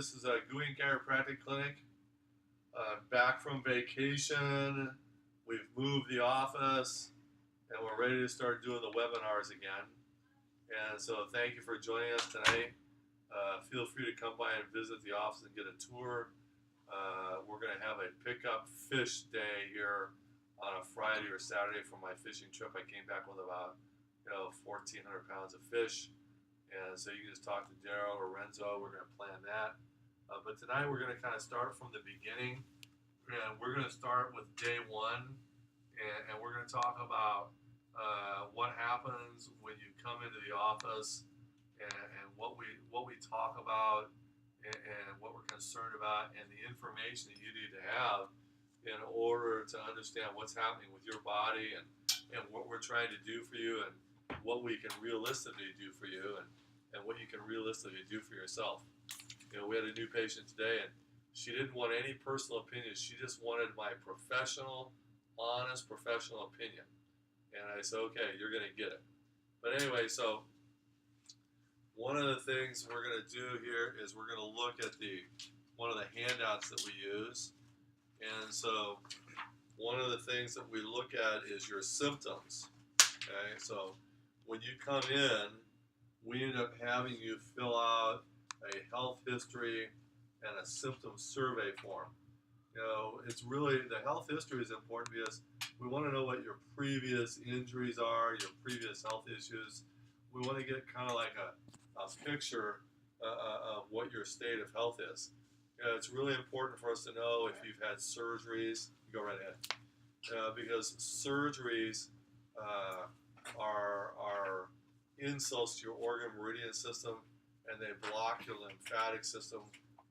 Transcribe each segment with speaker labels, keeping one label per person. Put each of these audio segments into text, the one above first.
Speaker 1: This is a Gooing Chiropractic Clinic. Back from vacation. We've moved the office, and we're ready to start doing the webinars again. And so, thank you for joining us tonight. Feel free to come by and visit the office and get a tour. We're going to have a pickup fish day here on a Friday or Saturday for my fishing trip. I came back with about 1,400 pounds of fish. And so you can just talk to Daryl or Renzo. We're going to plan that. But tonight we're going to kind of start from the beginning. And we're going to start with day one. And we're going to talk about what happens when you come into the office and what we talk about and what we're concerned about and the information that you need to have in order to understand what's happening with your body and what we're trying to do for you and what we can realistically do for you and what you can realistically do for yourself. We had a new patient today, and she didn't want any personal opinions. She just wanted my honest professional opinion. And I said, okay, you're going to get it. But anyway, so one of the things we're going to do here is we're going to look at one of the handouts that we use. And so one of the things that we look at is your symptoms. Okay, so when you come in, we end up having you fill out a health history and a symptom survey form. It's really, the health history is important because we want to know what your previous injuries are, your previous health issues. We want to get kind of like a picture of what your state of health is. It's really important for us to know if you've had surgeries. Go right ahead. Because surgeries are insults to your organ meridian system, and they block your lymphatic system,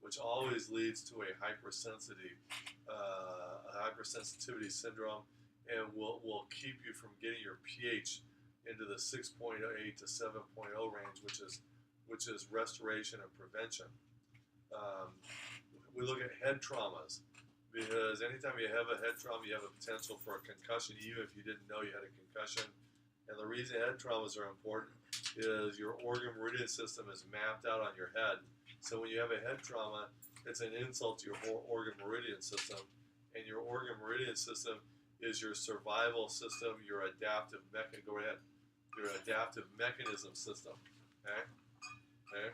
Speaker 1: which always leads to a hypersensitivity syndrome, and will keep you from getting your pH into the 6.8 to 7.0 range, which is restoration and prevention. We look at head traumas, because anytime you have a head trauma, you have a potential for a concussion, even if you didn't know you had a concussion. And the reason head traumas are important is your organ meridian system is mapped out on your head. So when you have a head trauma, it's an insult to your whole organ meridian system. And your organ meridian system is your survival system, your adaptive mechanism. Go ahead. Your adaptive mechanism system. Okay? Okay?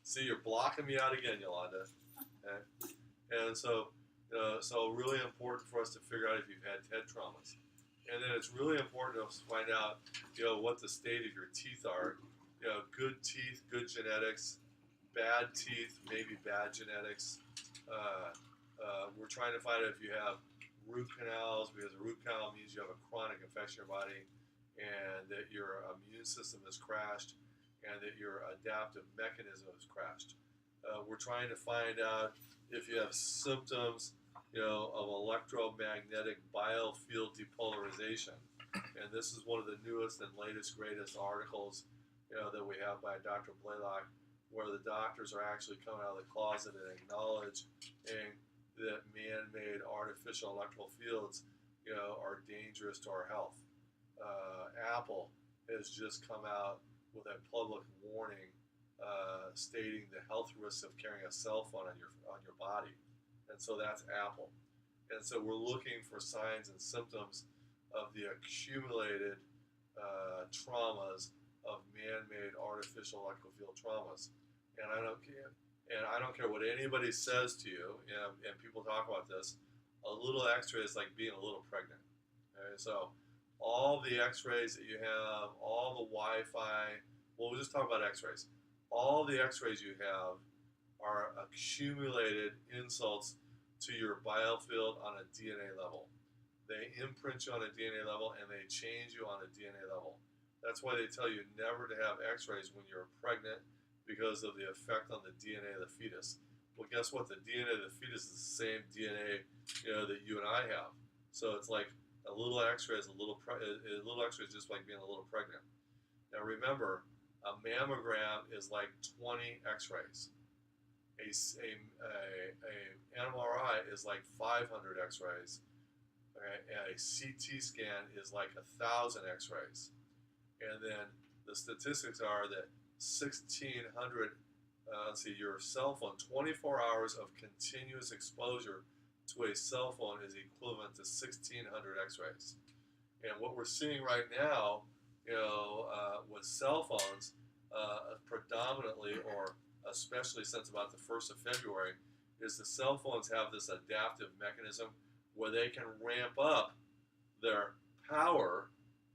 Speaker 1: See, you're blocking me out again, Yolanda. Okay? And so really important for us to figure out if you've had head traumas. And then it's really important to find out, what the state of your teeth are. Good teeth, good genetics. Bad teeth, maybe bad genetics. We're trying to find out if you have root canals, because a root canal means you have a chronic infection in your body, and that your immune system has crashed, and that your adaptive mechanism has crashed. We're trying to find out if you have symptoms of electromagnetic biofield depolarization. And this is one of the newest and latest, greatest articles, that we have by Dr. Blaylock, where the doctors are actually coming out of the closet and acknowledging that man-made artificial electrical fields, are dangerous to our health. Apple has just come out with a public warning stating the health risks of carrying a cell phone on your body. And so that's Apple. And so we're looking for signs and symptoms of the accumulated traumas of man-made artificial electrical field traumas. And I don't care what anybody says to you, and people talk about this, a little x-ray is like being a little pregnant. Okay? So all the x-rays that you have, all the Wi-Fi, we'll just talk about x-rays. All the x-rays you have are accumulated insults to your biofield on a DNA level. They imprint you on a DNA level, and they change you on a DNA level. That's why they tell you never to have x-rays when you're pregnant, because of the effect on the DNA of the fetus. Well, guess what? The DNA of the fetus is the same DNA that you and I have. So it's like a little x-ray is a little x-ray is just like being a little pregnant. Now remember, a mammogram is like 20 x-rays. A MRI is like 500 x-rays. Okay? And a CT scan is like 1,000 x-rays. And then the statistics are that 1,600 let's see, your cell phone, 24 hours of continuous exposure to a cell phone is equivalent to 1,600 X-rays. And what we're seeing right now, with cell phones, predominantly or especially since about the 1st of February, is the cell phones have this adaptive mechanism where they can ramp up their power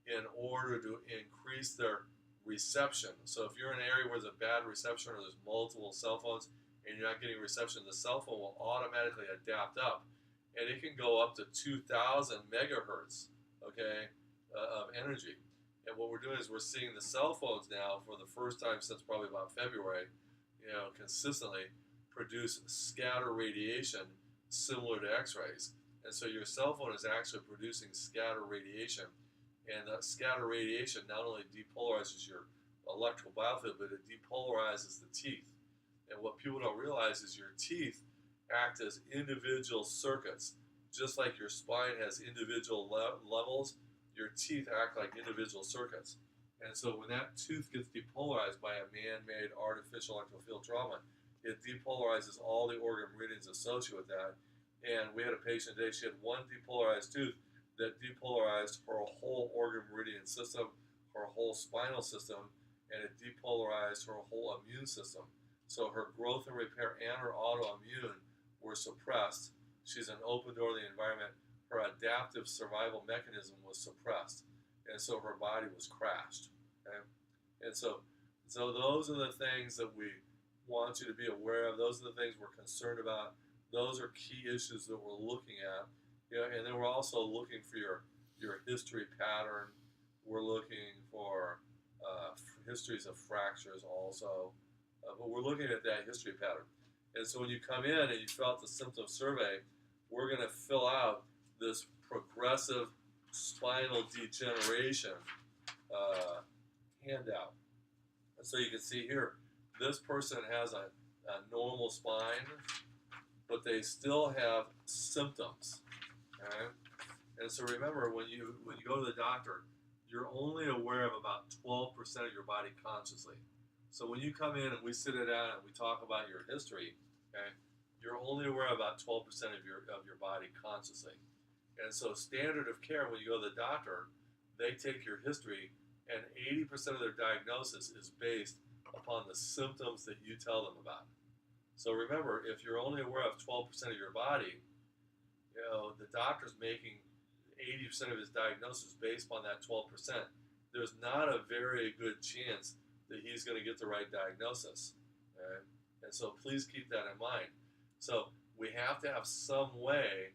Speaker 1: in order to increase their reception. So if you're in an area where there's a bad reception or there's multiple cell phones and you're not getting reception, the cell phone will automatically adapt up. And it can go up to 2,000 megahertz, okay, of energy. And what we're doing is we're seeing the cell phones now for the first time since probably about February, consistently produce scatter radiation similar to X-rays. And so your cell phone is actually producing scatter radiation. And that scatter radiation not only depolarizes your electrical biofilm, but it depolarizes the teeth. And what people don't realize is your teeth act as individual circuits. Just like your spine has individual levels, your teeth act like individual circuits. And so when that tooth gets depolarized by a man-made artificial electrical field trauma, it depolarizes all the organ meridians associated with that. And we had a patient today, she had one depolarized tooth that depolarized her whole organ meridian system, her whole spinal system, and it depolarized her whole immune system. So her growth and repair and her autoimmune were suppressed. She's an open door to the environment. Her adaptive survival mechanism was suppressed. And so her body was crashed. Okay? And so those are the things that we want you to be aware of. Those are the things we're concerned about. Those are key issues that we're looking at. And then we're also looking for your history pattern. We're looking for histories of fractures also. But we're looking at that history pattern. And so when you come in and you fill out the symptom survey, we're going to fill out this progressive spinal degeneration handout. And so you can see here, this person has a normal spine, but they still have symptoms. Okay? And so remember, when you go to the doctor, you're only aware of about 12% of your body consciously. So when you come in and we sit it down and we talk about your history, okay, you're only aware of about 12% of your body consciously. And so standard of care, when you go to the doctor, they take your history and 80% of their diagnosis is based upon the symptoms that you tell them about. So remember, if you're only aware of 12% of your body, the doctor's making 80% of his diagnosis based upon that 12%. There's not a very good chance that he's going to get the right diagnosis. Okay? And so please keep that in mind. So we have to have some way,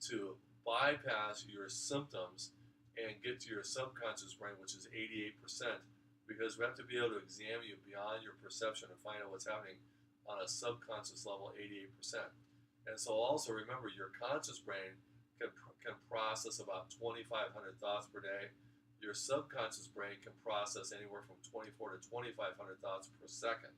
Speaker 1: to bypass your symptoms and get to your subconscious brain, which is 88%, because we have to be able to examine you beyond your perception and find out what's happening on a subconscious level, 88%. And so also remember, your conscious brain can process about 2,500 thoughts per day. Your subconscious brain can process anywhere from 24 to 2,500 thoughts per second.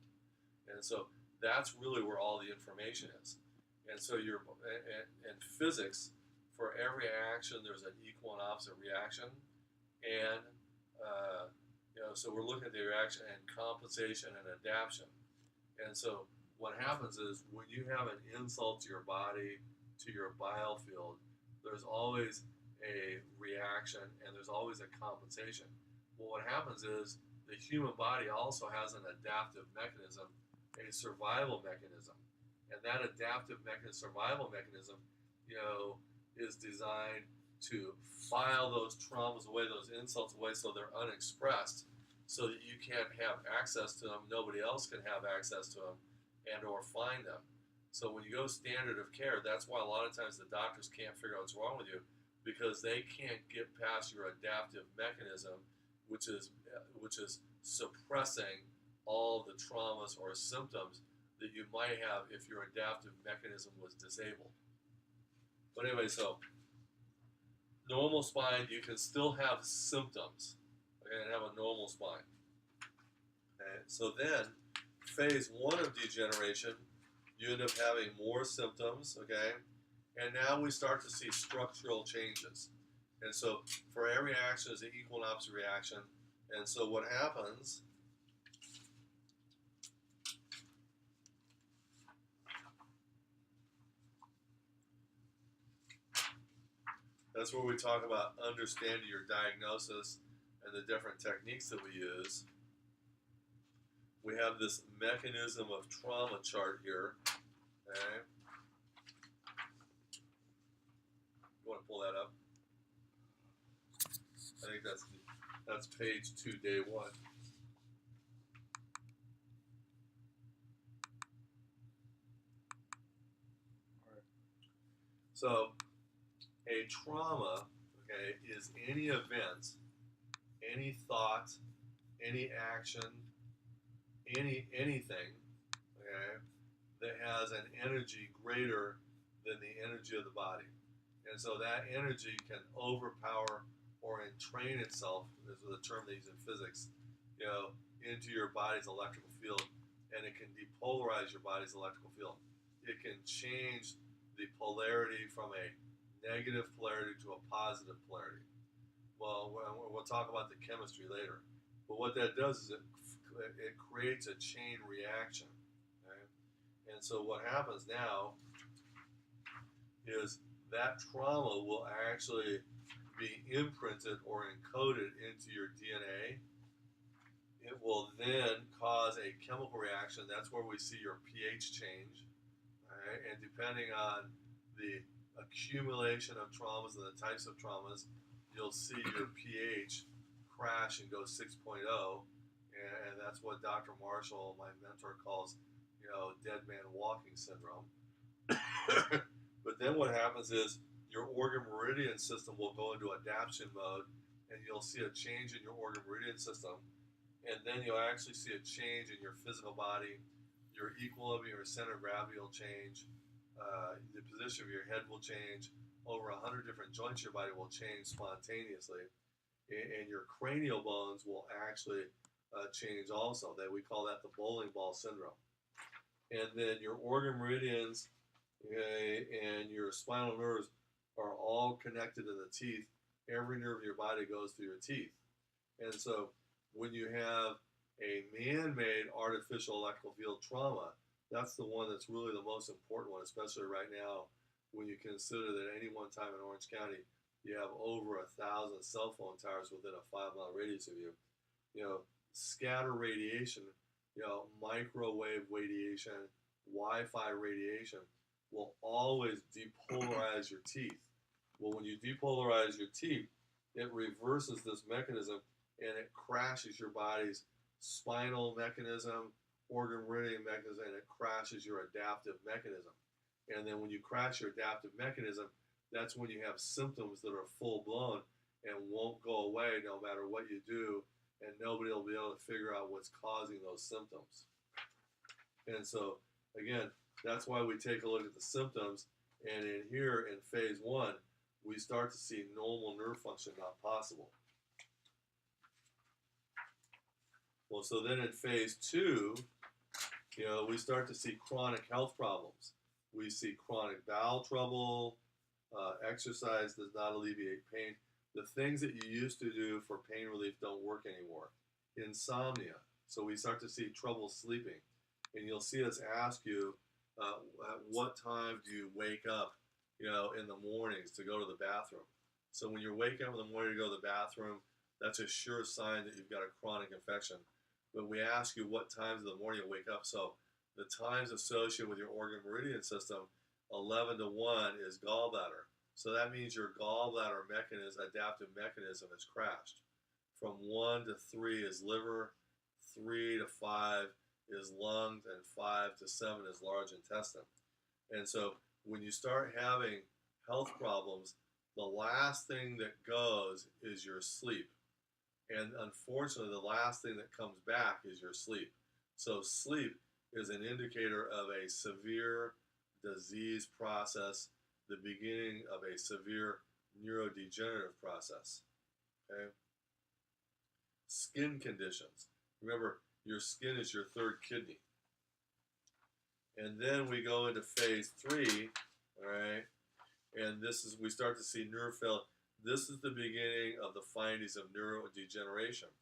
Speaker 1: And so that's really where all the information is. And so in physics, for every action, there's an equal and opposite reaction. And, so we're looking at the reaction and compensation and adaptation. And so what happens is when you have an insult to your body, to your biofield, there's always a reaction and there's always a compensation. Well, what happens is the human body also has an adaptive mechanism, a survival mechanism. And that adaptive survival mechanism, is designed to file those traumas away, those insults away, so they're unexpressed, so that you can't have access to them, nobody else can have access to them, and or find them. So when you go standard of care, that's why a lot of times the doctors can't figure out what's wrong with you, because they can't get past your adaptive mechanism, which is suppressing all the traumas or symptoms that you might have if your adaptive mechanism was disabled. But anyway, so normal spine, you can still have symptoms, okay, and have a normal spine. Okay? So then, phase 1 of degeneration, you end up having more symptoms, okay? And now we start to see structural changes. And so for every action is an equal and opposite reaction. And so what happens That's where we talk about understanding your diagnosis and the different techniques that we use. We have this mechanism of trauma chart here. Okay. You want to pull that up? I think that's page 2, day 1. So a trauma, okay, is any event, any thought, any action, anything, okay, that has an energy greater than the energy of the body. And so that energy can overpower or entrain itself, this is a term they use in physics, into your body's electrical field, and it can depolarize your body's electrical field. It can change the polarity from a negative polarity to a positive polarity. Well, we'll talk about the chemistry later. But what that does is it creates a chain reaction. Okay? And so what happens now is that trauma will actually be imprinted or encoded into your DNA. It will then cause a chemical reaction. That's where we see your pH change. Right? And depending on the accumulation of traumas and the types of traumas, you'll see your pH crash and go 6.0. And that's what Dr. Marshall, my mentor, calls, dead man walking syndrome. But then what happens is your organ meridian system will go into adaptation mode, and you'll see a change in your organ meridian system. And then you'll actually see a change in your physical body. Your equilibrium, your center of gravity will change. The position of your head will change. Over 100 different joints of your body will change spontaneously. And your cranial bones will actually change also. That we call that the bowling ball syndrome. And then your organ meridians, okay, and your spinal nerves are all connected to the teeth. Every nerve in your body goes through your teeth. And so when you have a man-made artificial electrical field trauma, that's the one that's really the most important one, especially right now when you consider that at any one time in Orange County, you have over 1,000 cell phone towers within a 5-mile radius of you. Scatter radiation, microwave radiation, Wi-Fi radiation will always depolarize your teeth. Well, when you depolarize your teeth, it reverses this mechanism and it crashes your body's spinal mechanism, organ meridian mechanism, and it crashes your adaptive mechanism. And then when you crash your adaptive mechanism, that's when you have symptoms that are full-blown and won't go away no matter what you do, and nobody will be able to figure out what's causing those symptoms. And so, again, that's why we take a look at the symptoms, and in here in phase 1, we start to see normal nerve function not possible. Well, so then in phase 2, we start to see chronic health problems. We see chronic bowel trouble, exercise does not alleviate pain. The things that you used to do for pain relief don't work anymore. Insomnia, so we start to see trouble sleeping. And you'll see us ask you, at what time do you wake up, in the mornings to go to the bathroom? So when you're waking up in the morning to go to the bathroom, that's a sure sign that you've got a chronic infection. But we ask you what times in the morning you wake up. So the times associated with your organ meridian system, 11 to 1 is gallbladder. So that means your gallbladder adaptive mechanism has crashed. From 1 to 3 is liver, 3 to 5 is lungs, and 5 to 7 is large intestine. And so when you start having health problems, the last thing that goes is your sleep. And unfortunately, the last thing that comes back is your sleep. So sleep is an indicator of a severe disease process, the beginning of a severe neurodegenerative process. Okay? Skin conditions. Remember, your skin is your third kidney. And then we go into phase 3, all right? And we start to see nerve failure. This is the beginning of the findings of neurodegeneration.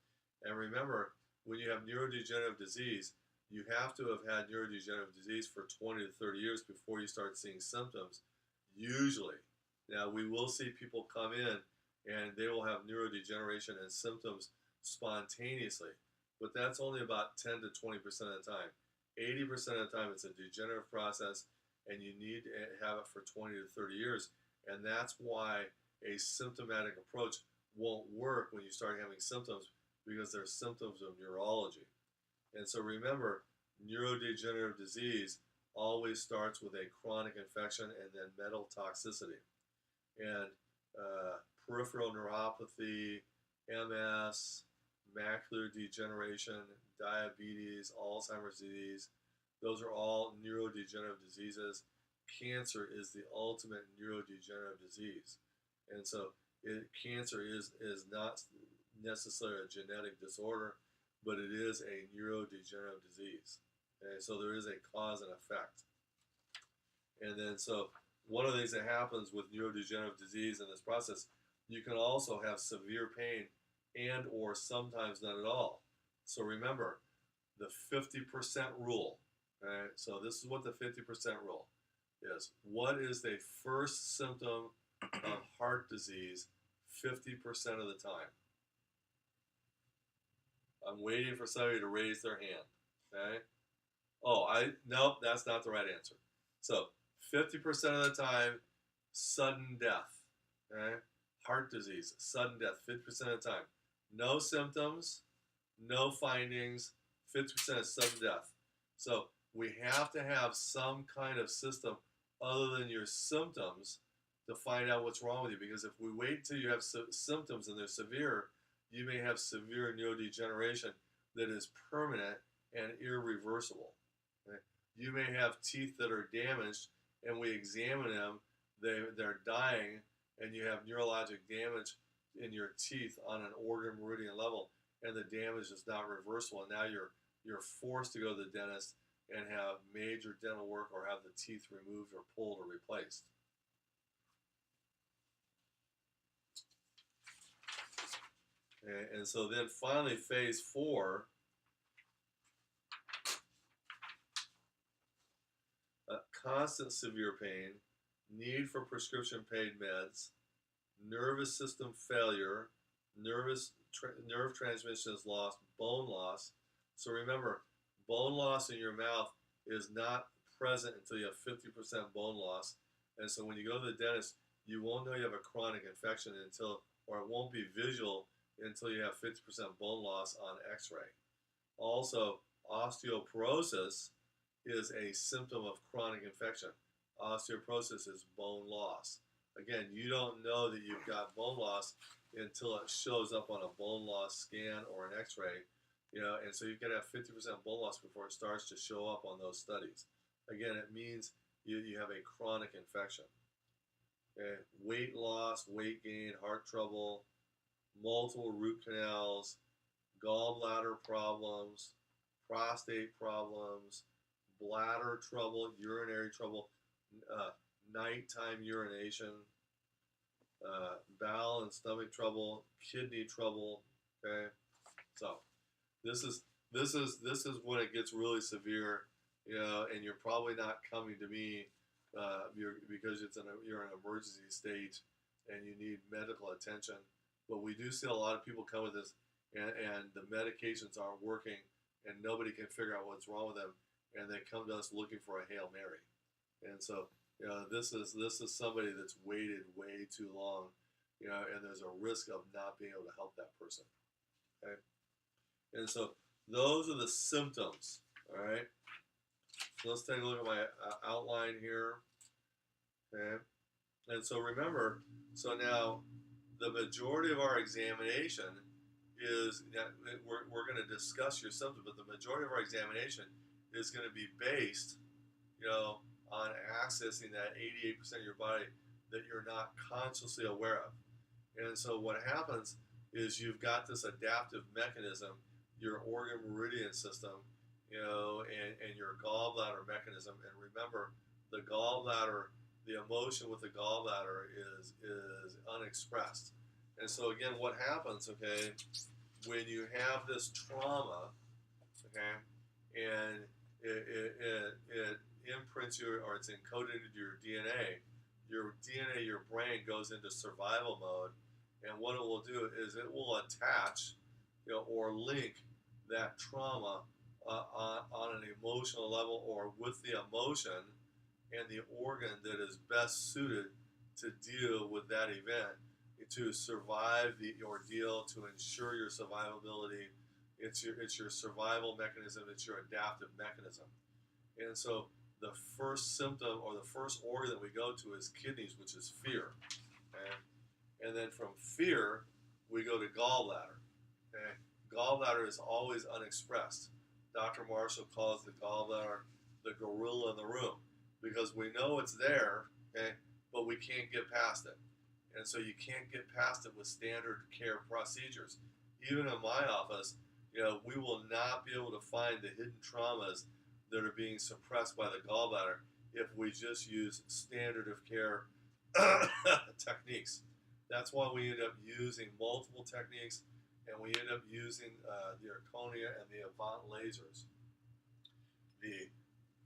Speaker 1: And remember, when you have neurodegenerative disease, you have to have had neurodegenerative disease for 20 to 30 years before you start seeing symptoms, usually. Now, we will see people come in and they will have neurodegeneration and symptoms spontaneously, but that's only about 10 to 20% of the time. 80% of the time, it's a degenerative process, and you need to have it for 20 to 30 years. And that's why a symptomatic approach won't work when you start having symptoms, because they're symptoms of neurology. And so remember, neurodegenerative disease always starts with a chronic infection and then mental toxicity. And peripheral neuropathy, MS, macular degeneration, diabetes, Alzheimer's disease, those are all neurodegenerative diseases. Cancer is the ultimate neurodegenerative disease. And so cancer is not necessarily a genetic disorder, but it is a neurodegenerative disease. Okay, so there is a cause and effect. And then, so one of the things that happens with neurodegenerative disease in this process, you can also have severe pain and or sometimes none at all. So remember the 50% rule. Right? So this is what the 50% rule is. What is the first symptom of heart disease 50% of the time? I'm waiting for somebody to raise their hand. Okay? Oh, nope, that's not the right answer. So 50% of the time, sudden death. Okay? Heart disease, sudden death, 50% of the time. No symptoms, no findings, 50% of sudden death. So we have to have some kind of system other than your symptoms to find out what's wrong with you. Because if we wait until you have symptoms and they're severe, you may have severe neurodegeneration that is permanent and irreversible. Okay? You may have teeth that are damaged, and we examine them, they're dying, and you have neurologic damage in your teeth on an organ meridian level, and the damage is not reversible, and now you're forced to go to the dentist and have major dental work or have the teeth removed or pulled or replaced. Okay, and so then finally, phase 4, constant severe pain, need for prescription pain meds, nervous system failure, nerve transmission is lost, bone loss. So remember, bone loss in your mouth is not present until you have 50% bone loss. And so when you go to the dentist, you won't know you have a chronic infection until, or it won't be visual until you have 50% bone loss on x-ray. Also, osteoporosis is a symptom of chronic infection. Osteoporosis is bone loss. Again, you don't know that you've got bone loss until it shows up on a bone loss scan or an x-ray. And so you've got to have 50% bone loss before it starts to show up on those studies. Again, it means you have a chronic infection. Okay? Weight loss, weight gain, heart trouble, multiple root canals, gallbladder problems, prostate problems, bladder trouble, urinary trouble, nighttime urination, bowel and stomach trouble, kidney trouble. Okay, so this is when it gets really severe, and you're probably not coming to me because you're in an emergency state and you need medical attention. But we do see a lot of people come with this, and the medications aren't working, and nobody can figure out what's wrong with them, and they come to us looking for a Hail Mary. And so, this is somebody that's waited way too long, and there's a risk of not being able to help that person. Okay, and so those are the symptoms. All right. So let's take a look at my outline here. Okay, and so remember, so now the majority of our examination is we're going to discuss your symptoms, but the majority of our examination is going to be based, on accessing that 88% of your body that you're not consciously aware of. And so what happens is you've got this adaptive mechanism, your organ meridian system, and your gallbladder mechanism. And remember, the gallbladder, the emotion with the gallbladder is unexpressed. And so again, what happens, okay, when you have this trauma, okay, and it imprints you, or it's encoded into your DNA, your DNA, your brain goes into survival mode, and what it will do is it will attach, or link that trauma on an emotional level or with the emotion and the organ that is best suited to deal with that event to survive the ordeal, to ensure your survivability. It's your survival mechanism. It's your adaptive mechanism. And so the first symptom or the first organ that we go to is kidneys, which is fear. Okay? And then from fear, we go to gallbladder. Okay? Gallbladder is always unexpressed. Dr. Marshall calls the gallbladder the gorilla in the room because we know it's there, okay, but we can't get past it. And so you can't get past it with standard care procedures. Even in my office, we will not be able to find the hidden traumas that are being suppressed by the gallbladder if we just use standard of care techniques. That's why we end up using multiple techniques, and we end up using the Erchonia and the Avant lasers. The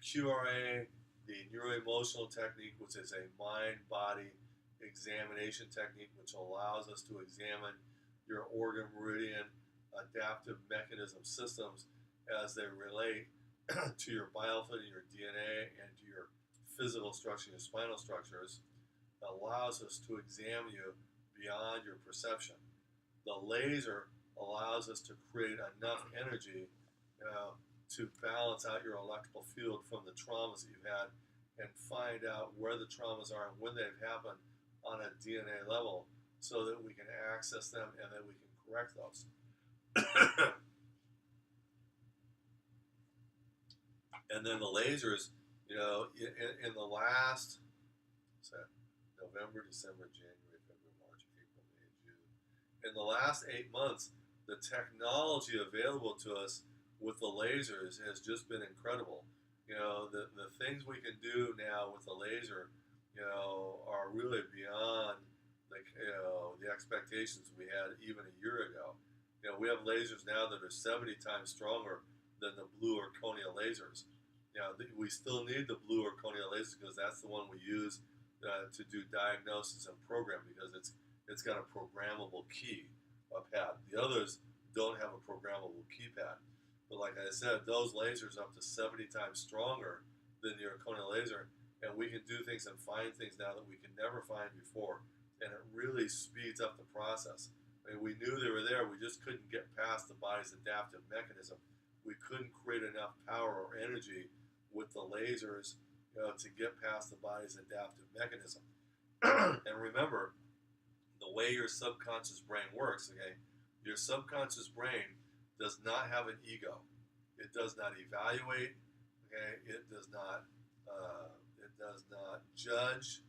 Speaker 1: QRA, the neuroemotional technique, which is a mind-body examination technique, which allows us to examine your organ meridian adaptive mechanism systems as they relate to your biofilm, your DNA, and to your physical structure, your spinal structures, allows us to examine you beyond your perception. The laser allows us to create enough energy to balance out your electrical field from the traumas that you've had and find out where the traumas are and when they've happened on a DNA level so that we can access them and that we can correct those. And then the lasers, in the last November, December, January, February, March, April, May, June. In the last 8 months, the technology available to us with the lasers has just been incredible. The things we can do now with the laser, are really beyond the expectations we had even a year ago. We have lasers now that are 70 times stronger than the blue Erchonia lasers. We still need the blue Erchonia lasers because that's the one we use to do diagnosis and program because it's got a programmable pad. The others don't have a programmable keypad. But like I said, those lasers are up to 70 times stronger than the Erchonia laser, and we can do things and find things now that we could never find before, and it really speeds up the process. I mean, we knew they were there, we just couldn't get past the body's adaptive mechanism. We couldn't create enough power or energy with the lasers to get past the body's adaptive mechanism. And remember, the way your subconscious brain works, okay, your subconscious brain does not have an ego. It does not evaluate, okay, it does not judge,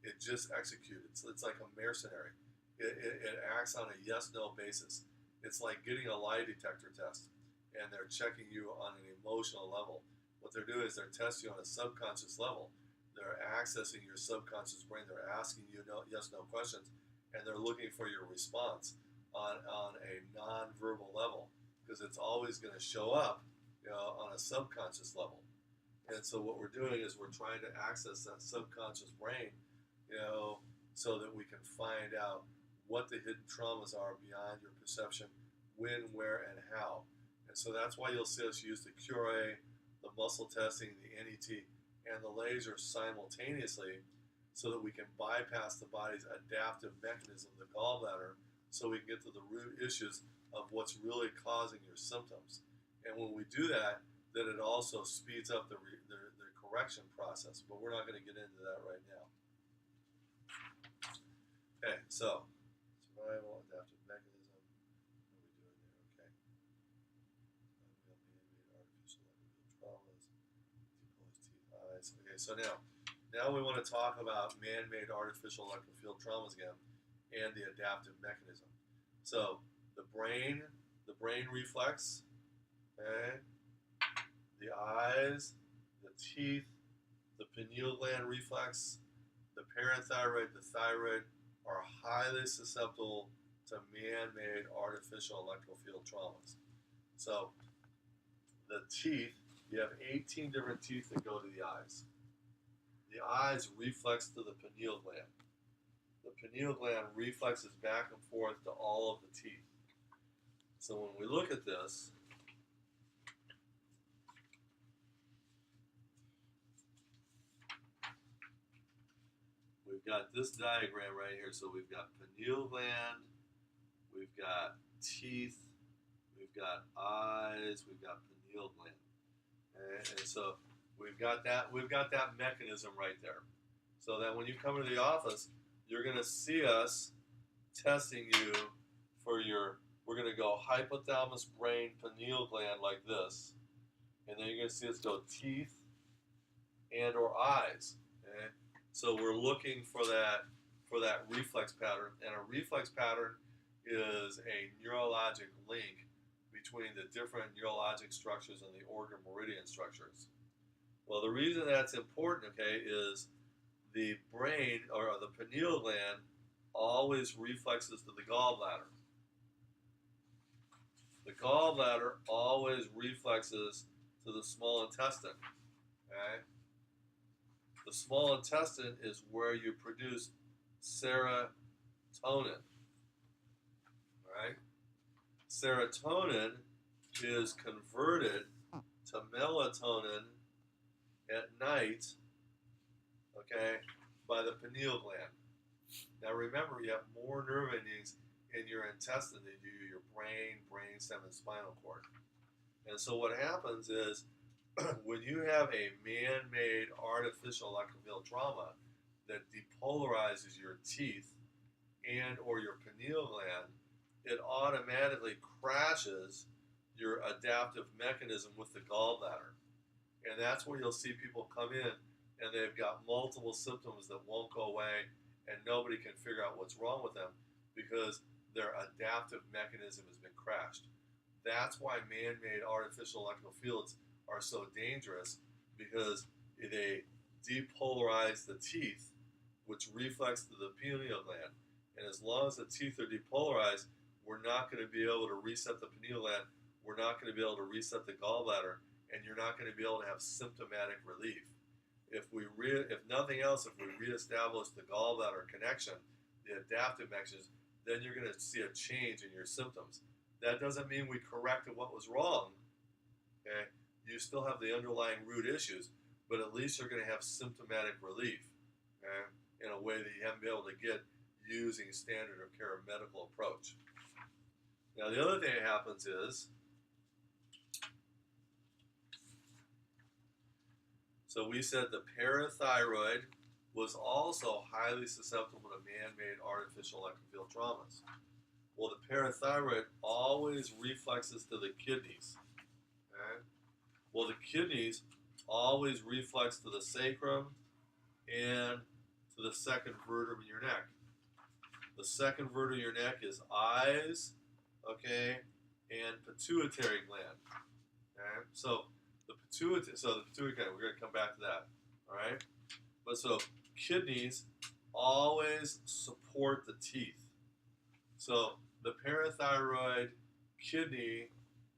Speaker 1: it just executes. It's like a mercenary. It acts on a yes-no basis. It's like getting a lie detector test, and they're checking you on an emotional level. What they're doing is they're testing you on a subconscious level. They're accessing your subconscious brain. They're asking you yes-no questions, and they're looking for your response on a non-verbal level because it's always going to show up, on a subconscious level. And so what we're doing is we're trying to access that subconscious brain, so that we can find out what the hidden traumas are beyond your perception, when, where, and how. And so that's why you'll see us use the QRA, the muscle testing, the NET, and the laser simultaneously so that we can bypass the body's adaptive mechanism, the gallbladder, so we can get to the root issues of what's really causing your symptoms. And when we do that, then it also speeds up the correction process, but we're not going to get into that right now. Okay, so survival, adaptive mechanism. What are we doing there? Okay. Artificial traumas, deposed teeth, eyes. Okay, so now we want to talk about man-made artificial electrical field traumas again, and the adaptive mechanism. So the brain reflex, okay, the eyes, the teeth, the pineal gland reflex, the parathyroid, the thyroid are highly susceptible to man-made artificial electrical field traumas. So the teeth, you have 18 different teeth that go to the eyes. The the eyes reflex to the pineal gland. The pineal gland reflexes back and forth to all of the teeth. So when we look at this, we've got this diagram right here. So we've got pineal gland, we've got teeth, we've got eyes, we've got pineal gland. And so we've got that mechanism right there. So that when you come to the office, you're going to see us testing you for your, we're going to go hypothalamus, brain, pineal gland like this. And then you're going to see us go teeth and or eyes. Okay? So we're looking for that reflex pattern. And a reflex pattern is a neurologic link between the different neurologic structures and the organ meridian structures. Well, the reason that's important, okay, is the brain or the pineal gland always reflexes to the gallbladder. The gallbladder always reflexes to the small intestine. Okay? The small intestine is where you produce serotonin. Right? Serotonin is converted to melatonin at night, okay, by the pineal gland. Now remember, you have more nerve endings in your intestine than you do your brain, brainstem, and spinal cord. And so what happens is when you have a man-made artificial electrofield trauma that depolarizes your teeth and or your pineal gland, it automatically crashes your adaptive mechanism with the gallbladder. And that's where you'll see people come in and they've got multiple symptoms that won't go away and nobody can figure out what's wrong with them because their adaptive mechanism has been crashed. That's why man-made artificial electrical fields are so dangerous, because they depolarize the teeth, which reflects to the pineal gland. And as long as the teeth are depolarized, we're not going to be able to reset the pineal gland, we're not going to be able to reset the gallbladder, and you're not going to be able to have symptomatic relief. If nothing else, if we reestablish the gallbladder connection, the adaptive mechanisms, then you're going to see a change in your symptoms. That doesn't mean we corrected what was wrong. Okay? You still have the underlying root issues, but at least you're going to have symptomatic relief, okay, in a way that you haven't been able to get using standard of care medical approach. Now, the other thing that happens is, so we said the parathyroid was also highly susceptible to man-made artificial electrofield traumas. Well, the parathyroid always reflexes to the kidneys. Okay? Well, the kidneys always reflex to the sacrum and to the second vertebra in your neck. The second vertebra in your neck is eyes, okay, and pituitary gland. Okay? So the pituitary gland, we're going to come back to that. All right? But so kidneys always support the teeth. So the parathyroid kidney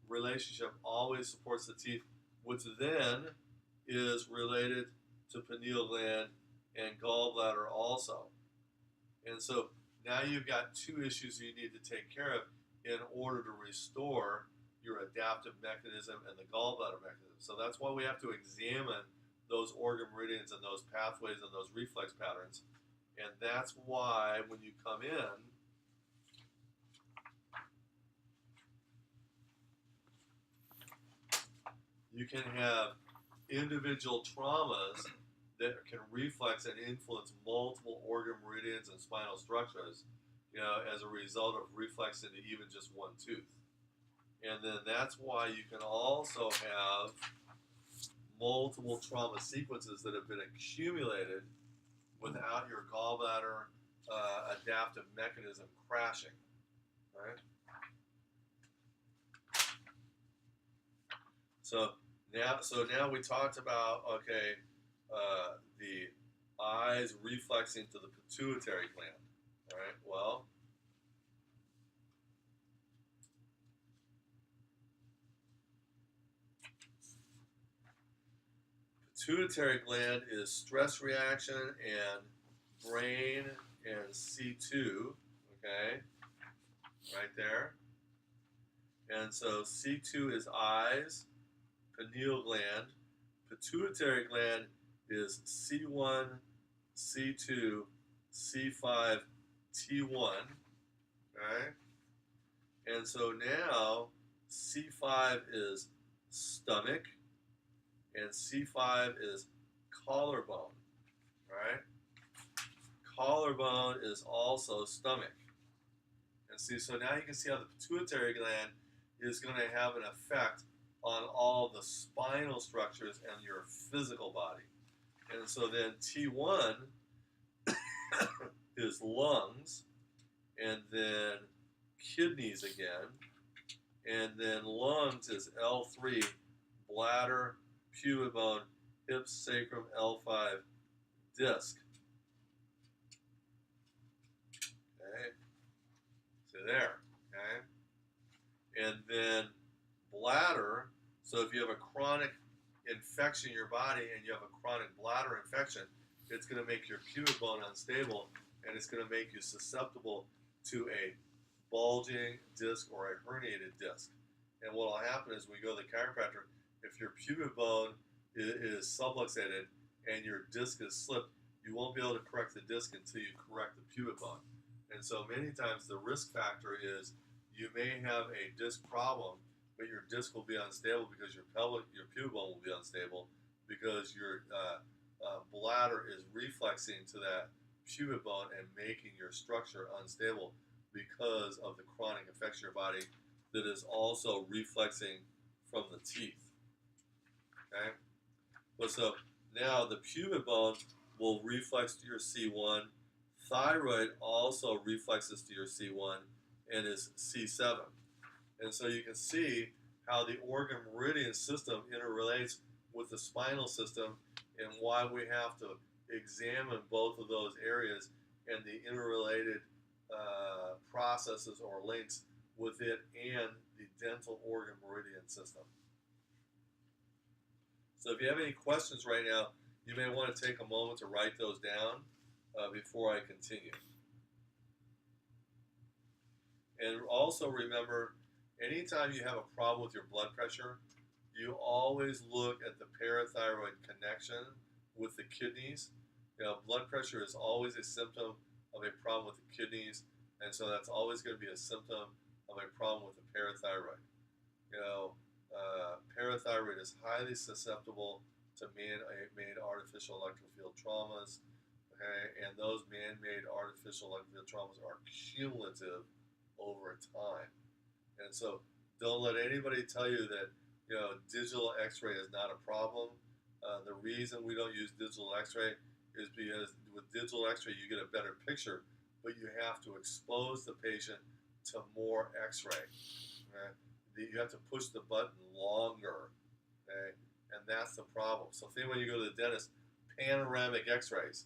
Speaker 1: relationship always supports the teeth, which then is related to pineal gland and gallbladder also. And so now you've got two issues you need to take care of in order to restore your adaptive mechanism and the gallbladder mechanism. So that's why we have to examine those organ meridians and those pathways and those reflex patterns. And that's why when you come in, you can have individual traumas that can reflex and influence multiple organ meridians and spinal structures, as a result of reflexing to even just one tooth. And then that's why you can also have multiple trauma sequences that have been accumulated without your gallbladder adaptive mechanism crashing. Right? So now we talked about, okay, the eyes reflexing to the pituitary gland. All right, well, pituitary gland is stress reaction and brain and C2, okay, right there. And so C2 is eyes, pineal gland. Pituitary gland is C1, C2, C5, T1, okay? And so now C5 is stomach and C5 is collarbone, right? Collarbone is also stomach. And see, so now you can see how the pituitary gland is going to have an effect on all the spinal structures and your physical body. And so then T1 is lungs, and then kidneys again, and then lungs is L3, bladder, pubic bone, hips, sacrum, L5, disc. Okay, so there, okay? And then bladder, so if you have a chronic infection in your body and you have a chronic bladder infection, it's going to make your pubic bone unstable, and it's going to make you susceptible to a bulging disc or a herniated disc. And what will happen is when you go to the chiropractor, if your pubic bone is subluxated and your disc is slipped, you won't be able to correct the disc until you correct the pubic bone. And so many times the risk factor is you may have a disc problem, but your disc will be unstable because your pubic bone will be unstable because your bladder is reflexing to that pubic bone and making your structure unstable because of the chronic infection in your body that is also reflexing from the teeth. Okay? Well, so now the pubic bone will reflex to your C1. Thyroid also reflexes to your C1 and is C7. And so you can see how the organ meridian system interrelates with the spinal system and why we have to examine both of those areas and the interrelated processes or links with it and the dental organ meridian system. So if you have any questions right now, you may want to take a moment to write those down before I continue. And also remember, anytime you have a problem with your blood pressure, you always look at the parathyroid connection with the kidneys. You know, blood pressure is always a symptom of a problem with the kidneys, and so that's always going to be a symptom of a problem with the parathyroid. You know, parathyroid is highly susceptible to man-made artificial electrical field traumas, okay? And those man-made artificial electrical field traumas are cumulative over time. And so don't let anybody tell you that, you know, digital x-ray is not a problem. The reason we don't use digital x-ray is because with digital x-ray you get a better picture, but you have to expose the patient to more x-ray. Okay? You have to push the button longer, okay? And that's the problem. So think when you go to the dentist, panoramic x-rays.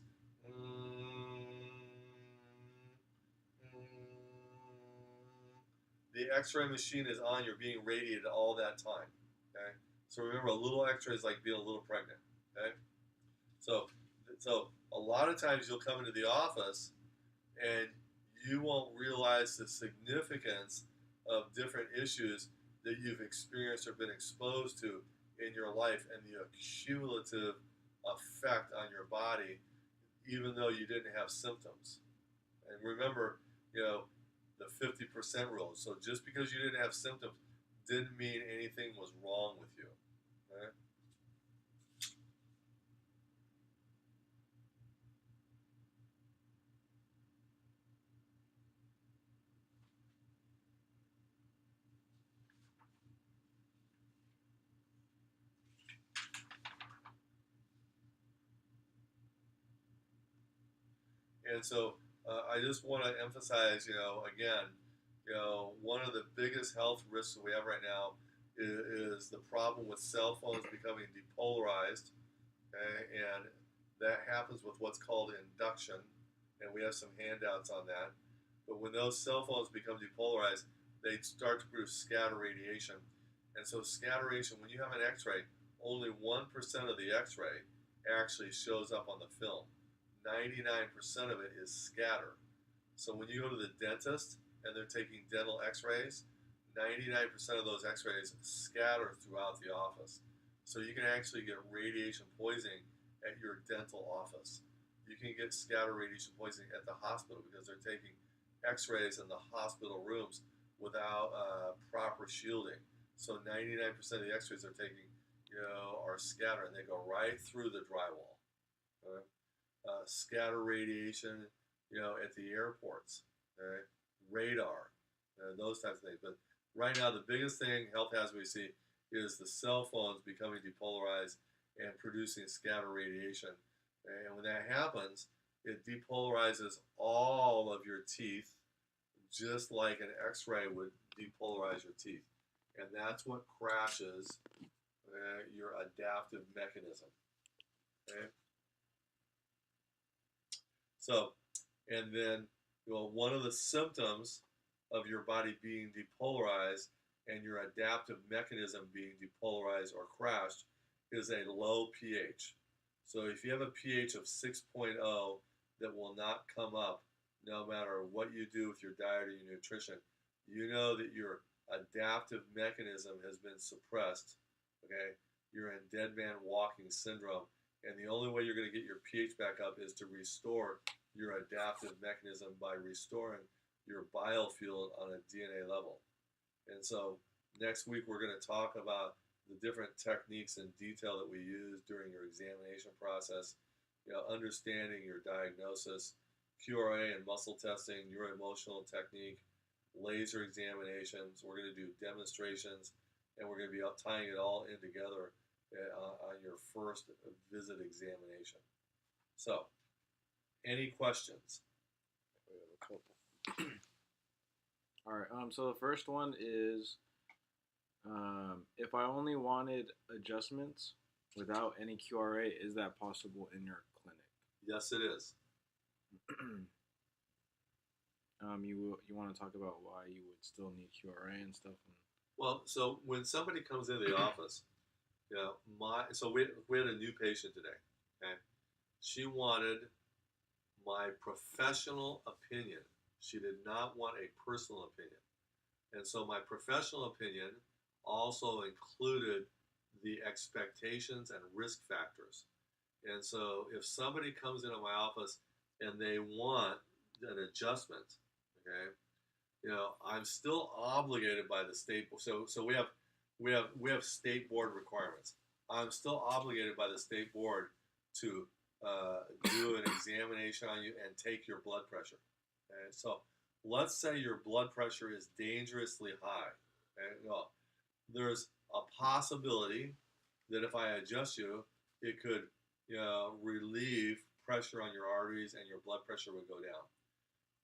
Speaker 1: The x-ray machine is on, you're being radiated all that time, okay? So remember, a little x-ray is like being a little pregnant, okay? So a lot of times you'll come into the office and you won't realize the significance of different issues that you've experienced or been exposed to in your life and the cumulative effect on your body, even though you didn't have symptoms. And remember, you know, the 50% rule. So just because you didn't have symptoms didn't mean anything was wrong with you. Right? And so I just want to emphasize, you know, again, you know, one of the biggest health risks we have right now is the problem with cell phones becoming depolarized, okay? And that happens with what's called induction, and we have some handouts on that. But when those cell phones become depolarized, they start to produce scatter radiation. And so scatter radiation, when you have an x-ray, only 1% of the x-ray actually shows up on the film. 99% of it is scatter. So when you go to the dentist and they're taking dental x-rays, 99% of those x-rays scatter throughout the office. So you can actually get radiation poisoning at your dental office. You can get scatter radiation poisoning at the hospital because they're taking x-rays in the hospital rooms without proper shielding. So 99% of the x-rays they're taking, are scatter, and they go right through the drywall. Okay? Scatter radiation, at the airports, okay? Radar, those types of things. But right now, the biggest thing, health hazard we see, is the cell phones becoming depolarized and producing scatter radiation. And when that happens, it depolarizes all of your teeth, just like an X-ray would depolarize your teeth. And that's what crashes your adaptive mechanism. Okay? So, and then one of the symptoms of your body being depolarized and your adaptive mechanism being depolarized or crashed is a low pH. So if you have a pH of 6.0 that will not come up no matter what you do with your diet or your nutrition, you know that your adaptive mechanism has been suppressed. Okay, you're in dead man walking syndrome, and the only way you're going to get your pH back up is to restore your adaptive mechanism by restoring your biofield on a DNA level. And so next week we're going to talk about the different techniques in detail that we use during your examination process, understanding your diagnosis, QRA and muscle testing, neuroemotional technique, laser examinations. We're going to do demonstrations, and we're going to be tying it all in together on your first visit examination. So, any questions?
Speaker 2: We have a couple. All right. So the first one is, if I only wanted adjustments without any QRA, is that possible in your clinic?
Speaker 1: Yes, it is.
Speaker 2: You want to talk about why you would still need QRA and stuff?
Speaker 1: Well, so when somebody comes into the office, so we had a new patient today. Okay, she wanted my professional opinion. She did not want a personal opinion, and so my professional opinion also included the expectations and risk factors. And so if somebody comes into my office and they want an adjustment, okay, I'm still obligated by the state. So we have state board requirements. I'm still obligated by the state board to do an examination on you and take your blood pressure. Okay? So let's say your blood pressure is dangerously high. Okay? Well, there's a possibility that if I adjust you, it could relieve pressure on your arteries and your blood pressure would go down.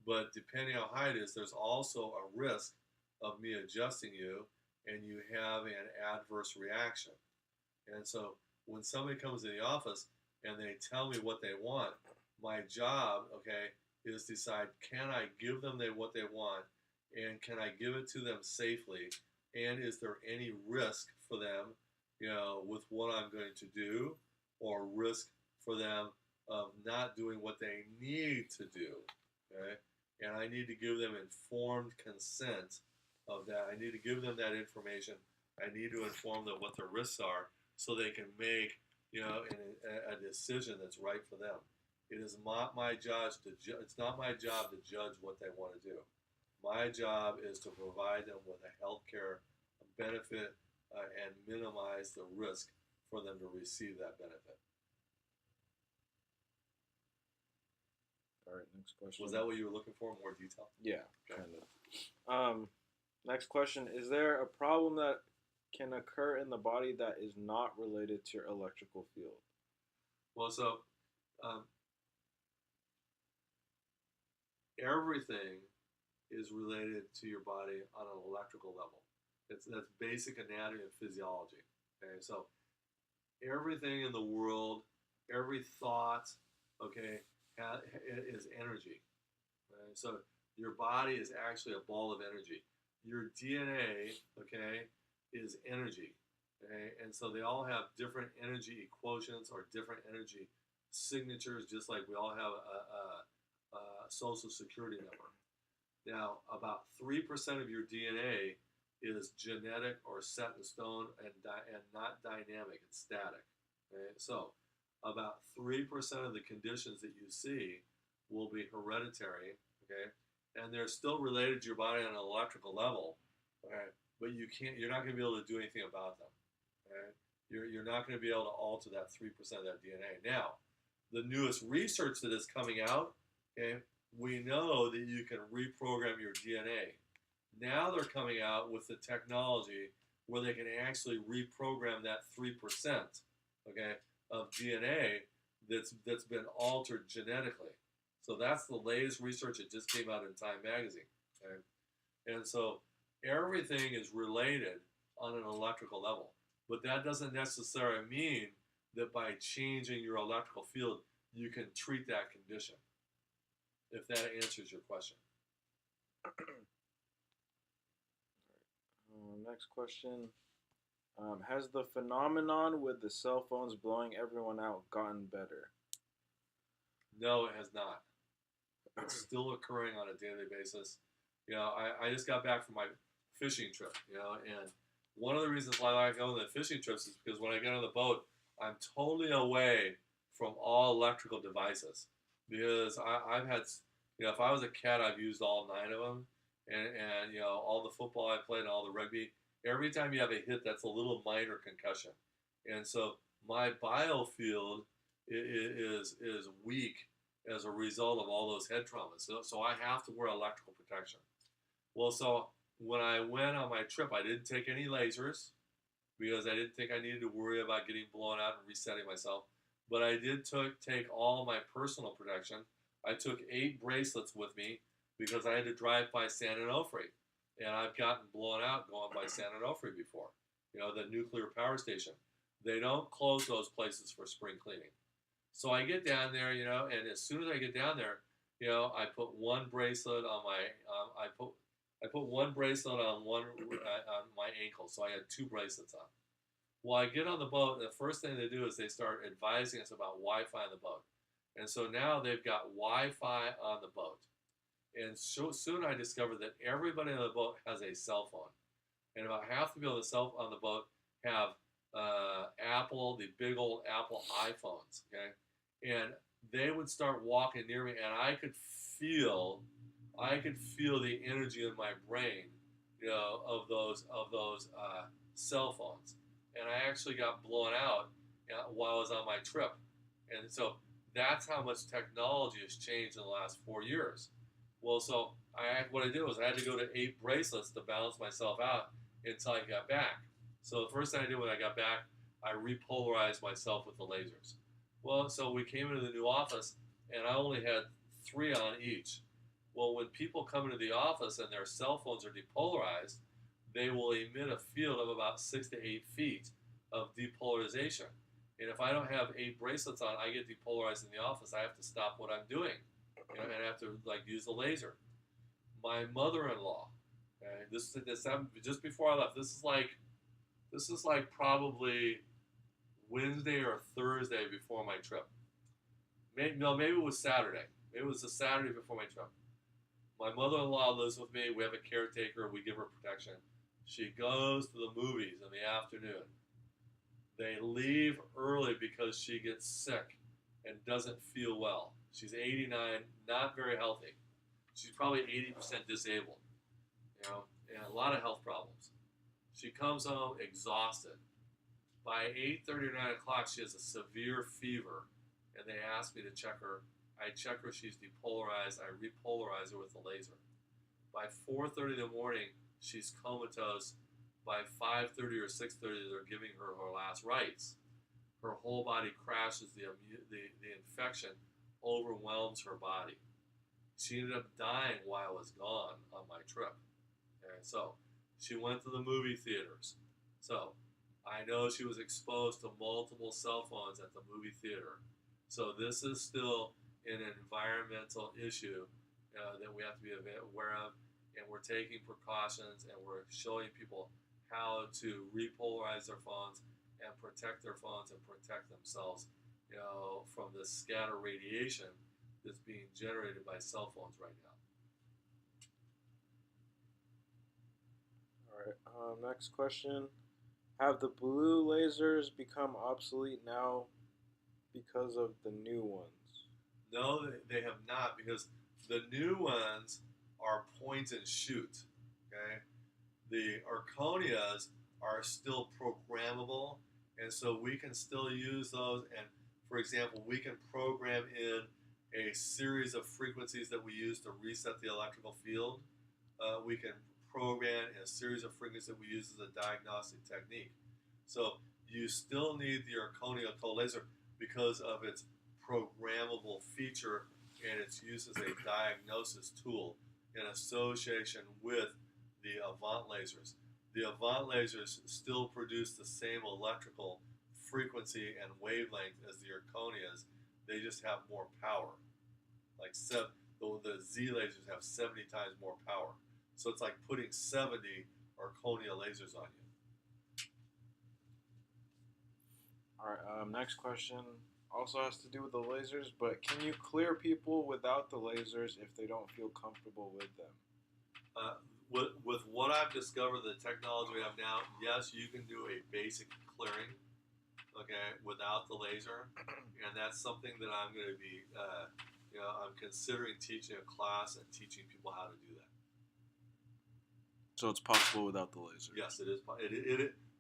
Speaker 1: But depending on how high it is, there's also a risk of me adjusting you and you have an adverse reaction. And so when somebody comes in the office and they tell me what they want, my job, okay, is to decide, can I give them what they want, and can I give it to them safely, and is there any risk for them, with what I'm going to do, or risk for them of not doing what they need to do, okay? And I need to give them informed consent of that. I need to give them that information. I need to inform them what their risks are so they can make, a decision that's right for them. It is not my job it's not my job to judge what they want to do. My job is to provide them with a healthcare benefit and minimize the risk for them to receive that benefit.
Speaker 2: All right, next question.
Speaker 1: Was that what you were looking for? More detail?
Speaker 2: Yeah, kind of. Next question. Is there a problem that can occur in the body that is not related to your electrical field?
Speaker 1: Well, so everything is related to your body on an electrical level. That's basic anatomy and physiology. Okay, so everything in the world, every thought, okay, is energy. Okay? So your body is actually a ball of energy. Your DNA, okay, is energy. Okay? And so they all have different energy quotients or different energy signatures, just like we all have a social security number. Now, about 3% of your DNA is genetic or set in stone and not dynamic, it's static. Okay? So, about 3% of the conditions that you see will be hereditary, okay? And they're still related to your body on an electrical level, okay? But you're not going to be able to do anything about them, okay? You're not going to be able to alter that 3% of that DNA. Now, the newest research that is coming out, okay, we know that you can reprogram your DNA. Now they're coming out with the technology where they can actually reprogram that 3%, okay, of DNA that's been altered genetically. So that's the latest research that just came out in Time Magazine. Okay? And so everything is related on an electrical level. But that doesn't necessarily mean that by changing your electrical field, you can treat that condition, if that answers your question.
Speaker 2: Next question. Has the phenomenon with the cell phones blowing everyone out gotten better?
Speaker 1: No, it has not. It's still occurring on a daily basis. You know, I just got back from my fishing trip, you know, and one of the reasons why I like going on the fishing trips is because when I get on the boat, I'm totally away from all electrical devices. Because I've had, you know, if I was a cat, I've used all 9 of them. And you know, all the football I played and all the rugby, every time you have a hit, that's a little minor concussion. And so my biofield is weak as a result of all those head traumas. So I have to wear electrical protection. Well, so when I went on my trip, I didn't take any lasers because I didn't think I needed to worry about getting blown out and resetting myself. But I did take all my personal protection. I took 8 bracelets with me because I had to drive by San Onofre. And I've gotten blown out going by San Onofre before, you know, the nuclear power station. They don't close those places for spring cleaning. So I get down there, you know, and as soon as I get down there, you know, I put one bracelet on my, I put one bracelet on on my ankle, so I had 2 bracelets on. Well, I get on the boat, and the first thing they do is they start advising us about Wi-Fi on the boat, and so now they've got Wi-Fi on the boat, and so soon I discovered that everybody on the boat has a cell phone, and about half the people on the boat have Apple, the big old Apple iPhones, okay? And they would start walking near me, and I could feel the energy in my brain, you know, of those cell phones. And I actually got blown out while I was on my trip. And so that's how much technology has changed in the last 4 years. Well, so what I did was I had to go to 8 bracelets to balance myself out until I got back. So the first thing I did when I got back, I repolarized myself with the lasers. Well, so we came into the new office, and I only had 3 on each. Well, when people come into the office and their cell phones are depolarized, they will emit a field of about 6 to 8 feet of depolarization. And if I don't have 8 bracelets on, I get depolarized in the office. I have to stop what I'm doing, you know, and I have to like use the laser. My mother-in-law, okay, this happened just before I left. This is like probably Wednesday or Thursday before my trip. Maybe it was Saturday. Maybe it was the Saturday before my trip. My mother-in-law lives with me. We have a caretaker. We give her protection. She goes to the movies in the afternoon. They leave early because she gets sick and doesn't feel well. She's 89, not very healthy. She's probably 80% disabled, you know, and a lot of health problems. She comes home exhausted. By 8:30 or 9 o'clock, she has a severe fever, and they ask me to check her. I check her, she's depolarized. I repolarize her with the laser. By 4:30 in the morning, she's comatose. By 5:30 or 6:30, they're giving her her last rites. Her whole body crashes. The infection overwhelms her body. She ended up dying while I was gone on my trip. Okay, so she went to the movie theaters. So I know she was exposed to multiple cell phones at the movie theater. So this is still an environmental issue that we have to be aware of, and we're taking precautions, and we're showing people how to repolarize their phones and protect their phones and protect themselves, from the scatter radiation that's being generated by cell phones right now.
Speaker 2: All right. Next question: have the blue lasers become obsolete now because of the new ones?
Speaker 1: No, they have not, because the new ones are point and shoot. Okay, the Arconias are still programmable, and so we can still use those. And for example, we can program in a series of frequencies that we use to reset the electrical field. We can program in a series of frequencies that we use as a diagnostic technique. So you still need the Arconia cold laser because of its programmable feature and its use as a diagnosis tool in association with the Avant lasers. The Avant lasers still produce the same electrical frequency and wavelength as the Arconias. They just have more power. Like the Z lasers have 70 times more power. So it's like putting 70 Arconia lasers on you.
Speaker 2: All right. Next question also has to do with the lasers, but can you clear people without the lasers if they don't feel comfortable with them?
Speaker 1: With what I've discovered, the technology we have now, yes, you can do a basic clearing, okay, without the laser, and that's something that I'm going to be, I'm considering teaching a class and teaching people how to do that.
Speaker 2: So it's possible without the laser.
Speaker 1: Yes, it is.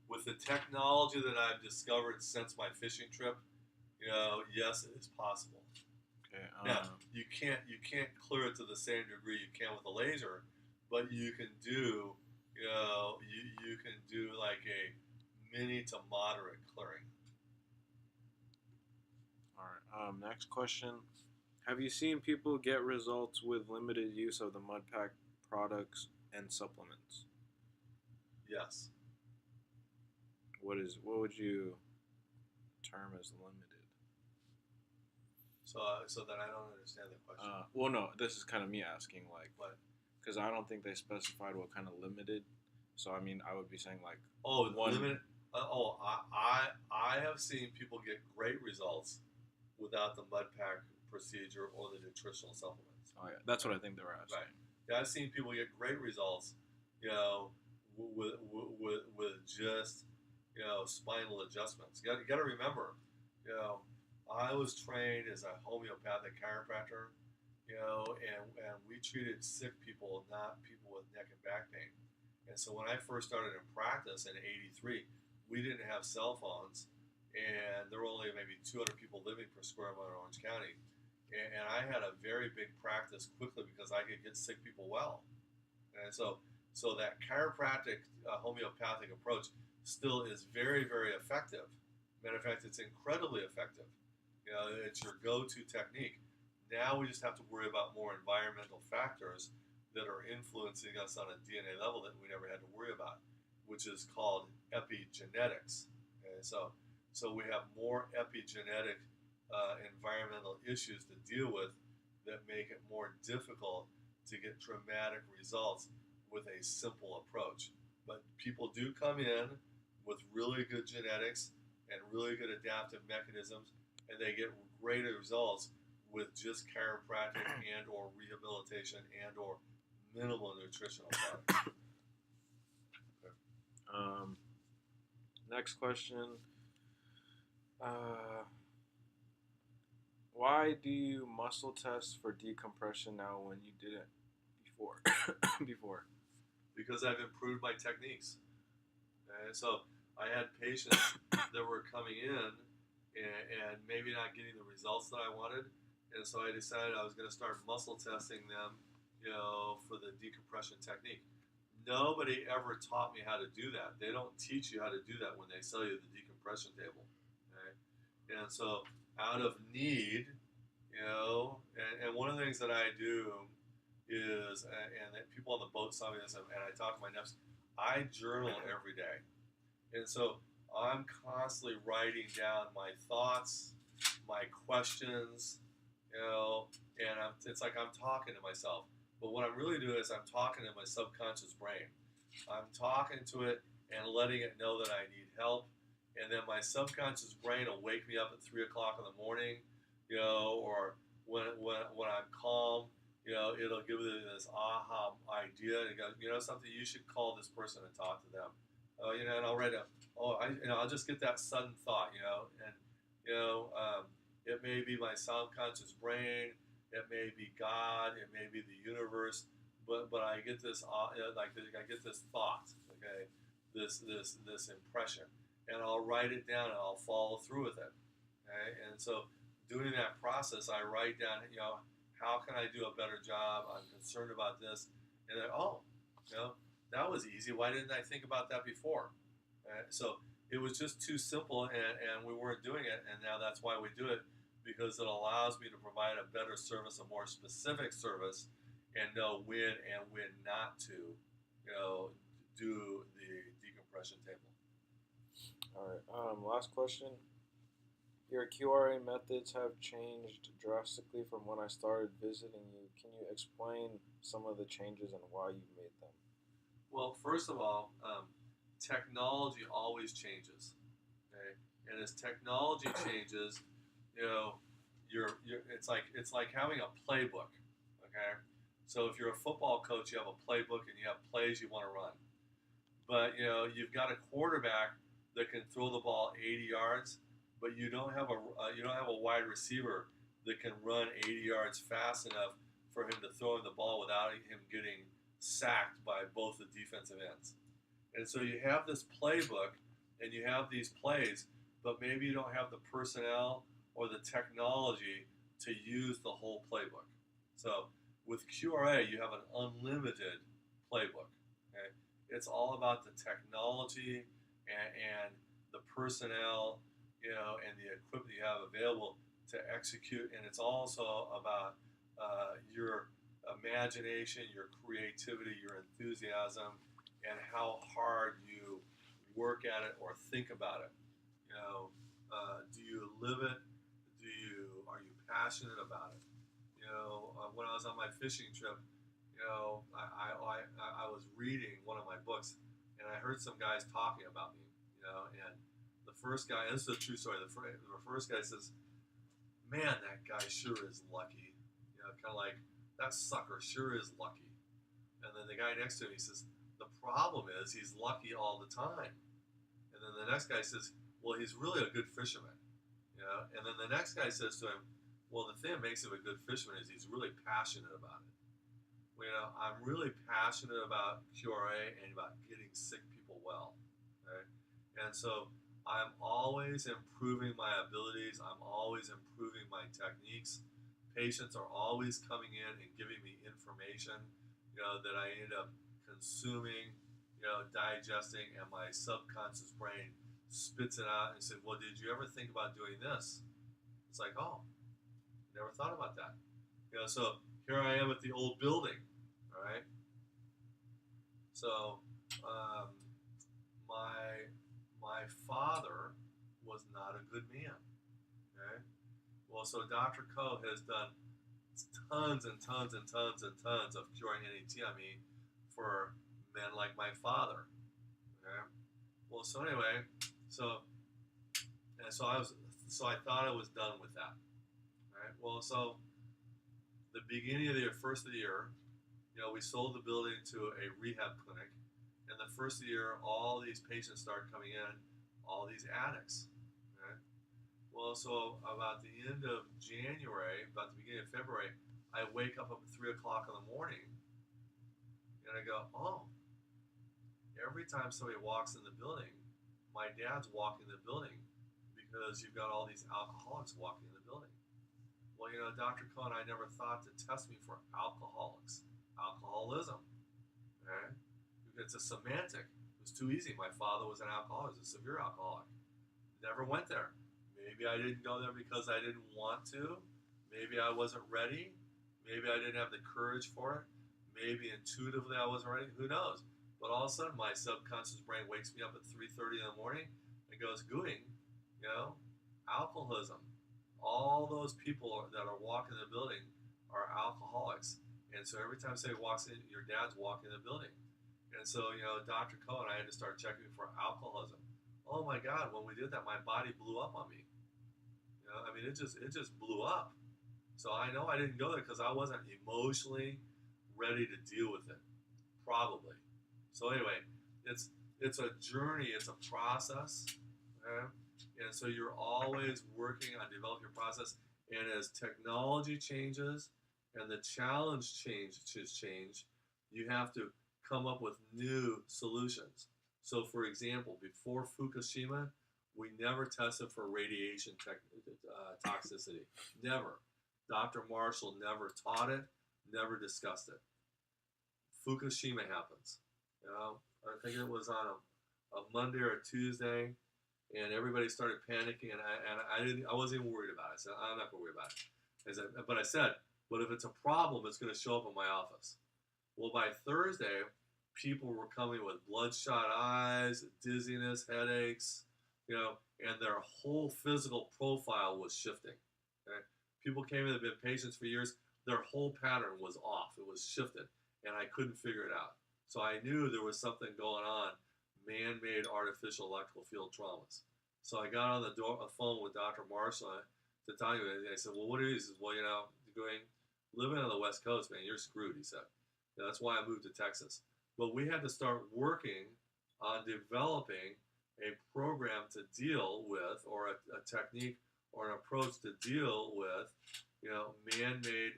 Speaker 1: With the technology that I've discovered since my fishing trip, yes, it is possible.
Speaker 2: Okay.
Speaker 1: Now you can't clear it to the same degree you can with a laser, but you can do, you can do like a mini to moderate clearing.
Speaker 2: All right. Next question: have you seen people get results with limited use of the MudPack products and supplements?
Speaker 1: Yes.
Speaker 2: What would you term as limited?
Speaker 1: So that I don't understand the question.
Speaker 2: Well, no, this is kind of me asking, like,
Speaker 1: What?
Speaker 2: because I don't think they specified what kind of limited. So I mean, I would be saying like,
Speaker 1: Limited. I have seen people get great results without the MudPack procedure or the nutritional supplements.
Speaker 2: Oh yeah, that's what I think they were asking.
Speaker 1: Right. Yeah, I've seen people get great results, with just spinal adjustments. You got to remember, I was trained as a homeopathic chiropractor, and we treated sick people, not people with neck and back pain. And so when I first started in practice in '83, we didn't have cell phones, and there were only maybe 200 people living per square mile in Orange County. And I had a very big practice quickly because I could get sick people well. And so that chiropractic homeopathic approach still is very, very effective. Matter of fact, it's incredibly effective. It's your go-to technique. Now we just have to worry about more environmental factors that are influencing us on a DNA level that we never had to worry about, which is called epigenetics. Okay, so we have more epigenetic environmental issues to deal with that make it more difficult to get dramatic results with a simple approach. But people do come in with really good genetics and really good adaptive mechanisms, and they get great results with just chiropractic and or rehabilitation and or minimal nutritional products.
Speaker 2: Next question. Why do you muscle test for decompression now when you didn't before? Before.
Speaker 1: Because I've improved my techniques. And so I had patients that were coming in and maybe not getting the results that I wanted. And so I decided I was going to start muscle testing them, for the decompression technique. Nobody ever taught me how to do that. They don't teach you how to do that when they sell you the decompression table. Okay? And so out of need, and one of the things that I do is, and that people on the boat saw me this, and I talk to my nephews, I journal every day. And so I'm constantly writing down my thoughts, my questions, and it's like I'm talking to myself. But what I'm really doing is I'm talking to my subconscious brain. I'm talking to it, and letting it know that I need help. And then my subconscious brain will wake me up at 3 o'clock in the morning, or when I'm calm, it'll give me this aha idea and go, something, you should call this person and talk to them. And I'll write I'll just get that sudden thought, and it may be my subconscious brain, it may be God, it may be the universe, but I get this I get this thought, okay, this impression, and I'll write it down and I'll follow through with it, okay, and so doing that process, I write down, how can I do a better job? I'm concerned about this, and then that was easy. Why didn't I think about that before? So it was just too simple, and we weren't doing it, and now that's why we do it, because it allows me to provide a better service, a more specific service, and know when and when not to, do the decompression table.
Speaker 2: All right. Last question. Your QRA methods have changed drastically from when I started visiting you. Can you explain some of the changes and why you made them?
Speaker 1: Well, first of all, technology always changes, okay? And as technology changes, it's like having a playbook, okay? So if you're a football coach, you have a playbook and you have plays you want to run, but you've got a quarterback that can throw the ball 80 yards, but you don't have a wide receiver that can run 80 yards fast enough for him to throw in the ball without him getting sacked by both the defensive ends. And so you have this playbook and you have these plays, but maybe you don't have the personnel or the technology to use the whole playbook. So with QRA, you have an unlimited playbook. Okay? It's all about the technology and the personnel, and the equipment you have available to execute. And it's also about your imagination, your creativity, your enthusiasm, and how hard you work at it or think about it. Do you live it? Are you passionate about it? When I was on my fishing trip, I was reading one of my books, and I heard some guys talking about me, and the first guy, this is a true story, the first guy says, man, that guy sure is lucky. Kind of like, that sucker sure is lucky. And then the guy next to him, he says, the problem is he's lucky all the time. And then the next guy says, well, he's really a good fisherman. And then the next guy says to him, well, the thing that makes him a good fisherman is he's really passionate about it. Well, I'm really passionate about QRA and about getting sick people well. Okay? And so I'm always improving my abilities. I'm always improving my techniques. Patients are always coming in and giving me information, that I end up consuming, digesting, and my subconscious brain spits it out and said, well, did you ever think about doing this? It's like, oh, never thought about that. So here I am at the old building, all right? So my father was not a good man, okay? Well, so Dr. Koh has done tons and tons and tons and tons of curing NET, for men like my father, okay? Well, so anyway, so I thought I was done with that, right? Well, so the beginning of the first of the year, we sold the building to a rehab clinic, and the first of the year, all these patients started coming in, all these addicts, okay? Well, so about the end of January, about the beginning of February, I wake up at 3 o'clock in the morning, and I go, oh, every time somebody walks in the building, my dad's walking the building, because you've got all these alcoholics walking in the building. Well, Dr. Koh and I never thought to test me for alcoholism. Okay? It's a semantic. It was too easy. My father was an alcoholic, he was a severe alcoholic. Never went there. Maybe I didn't go there because I didn't want to. Maybe I wasn't ready. Maybe I didn't have the courage for it. Maybe intuitively I wasn't ready. Who knows? But all of a sudden, my subconscious brain wakes me up at 3:30 in the morning and goes, gooing, alcoholism. All those people that are walking the building are alcoholics. And so every time somebody walks in, your dad's walking the building. And so, Dr. Cohen, I had to start checking for alcoholism. Oh my God, when we did that, my body blew up on me. I mean, it just blew up. So I know I didn't go there because I wasn't emotionally ready to deal with it, probably. So anyway, it's a journey, it's a process, okay? And so you're always working on developing your process. And as technology changes and the change, you have to come up with new solutions. So, for example, before Fukushima, we never tested for radiation toxicity. Never. Dr. Marshall never taught it, never discussed it. Fukushima happens. I think it was on a Monday or a Tuesday, and everybody started panicking, and I wasn't even worried about it. I said, I'm not gonna worry about it. But I said, but if it's a problem, it's gonna show up in my office. Well, by Thursday, people were coming with bloodshot eyes, dizziness, headaches, and their whole physical profile was shifting. Okay? People came in that had been patients for years, their whole pattern was off. It was shifted, and I couldn't figure it out. So I knew there was something going on, man-made artificial electrical field traumas. So I got on the phone with Dr. Marshall to tell you, and I said, well, what are these? He says, well, living on the West Coast, man, you're screwed, he said. That's why I moved to Texas. But we had to start working on developing a program to deal with, or a technique or an approach to deal with, man-made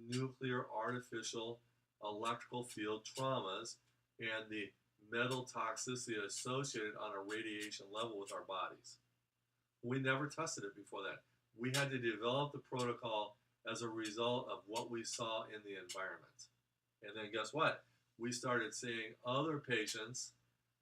Speaker 1: nuclear artificial electrical field traumas and the metal toxicity associated on a radiation level with our bodies. We never tested it before that. We had to develop the protocol as a result of what we saw in the environment. And then guess what? We started seeing other patients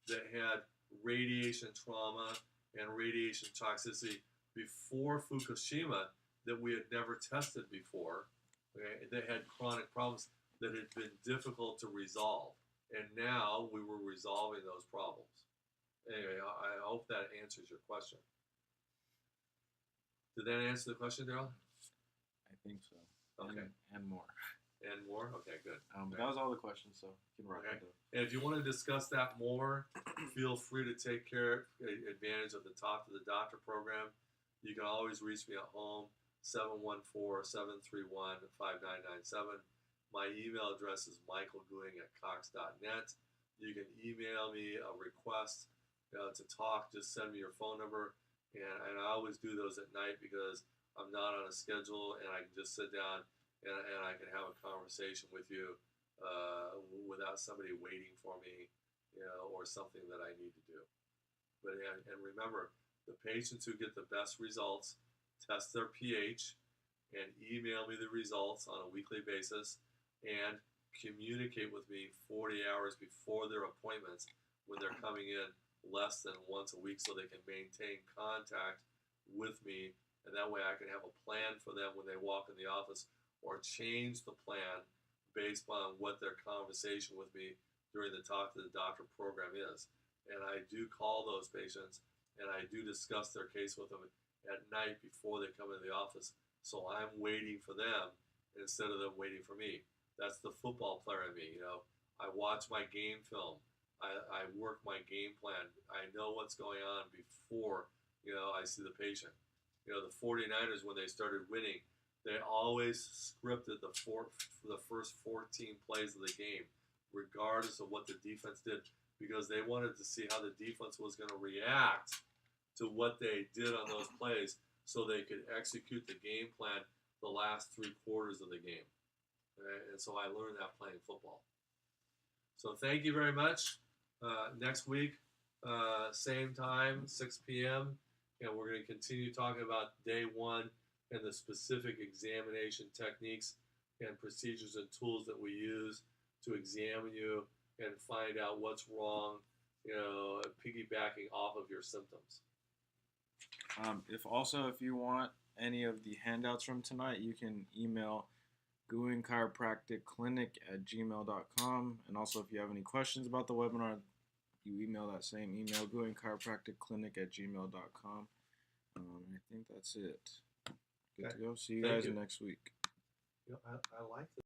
Speaker 1: that had radiation trauma and radiation toxicity before Fukushima that we had never tested before. Okay? They had chronic problems that had been difficult to resolve. And now we were resolving those problems. Anyway, I hope that answers your question. Did that answer the question, Daryl?
Speaker 2: I think so.
Speaker 1: Okay.
Speaker 2: And more.
Speaker 1: And more? Okay, good.
Speaker 2: But that was all the questions, so you can wrap it up.
Speaker 1: And if you want to discuss that more, feel free to take advantage of the Talk to the Doctor program. You can always reach me at home, 714-731-5997. My email address is michaelgooing@cox.net. You can email me a request to talk. Just send me your phone number. And I always do those at night because I'm not on a schedule, and I can just sit down and I can have a conversation with you without somebody waiting for me, or something that I need to do. But and remember, the patients who get the best results test their pH and email me the results on a weekly basis and communicate with me 40 hours before their appointments when they're coming in less than once a week so they can maintain contact with me, and that way I can have a plan for them when they walk in the office or change the plan based on what their conversation with me during the Talk to the Doctor program is. And I do call those patients and I do discuss their case with them at night before they come into the office. So I'm waiting for them instead of them waiting for me. That's the football player in me. I watch my game film. I work my game plan. I know what's going on before, I see the patient. The 49ers, when they started winning, they always scripted the first 14 plays of the game, regardless of what the defense did, because they wanted to see how the defense was going to react to what they did on those plays so they could execute the game plan the last 3 quarters of the game. Okay? And so I learned that playing football. So thank you very much. Next week, same time, 6 p.m., and we're going to continue talking about day 1 and the specific examination techniques and procedures and tools that we use to examine you and find out what's wrong, piggybacking off of your symptoms.
Speaker 2: If you want any of the handouts from tonight, you can email gooingchiropracticclinic@gmail.com. And also, if you have any questions about the webinar, you email that same email, gooingchiropracticclinic@gmail.com. I think that's it. Good to go. See you guys next week.
Speaker 1: I like this.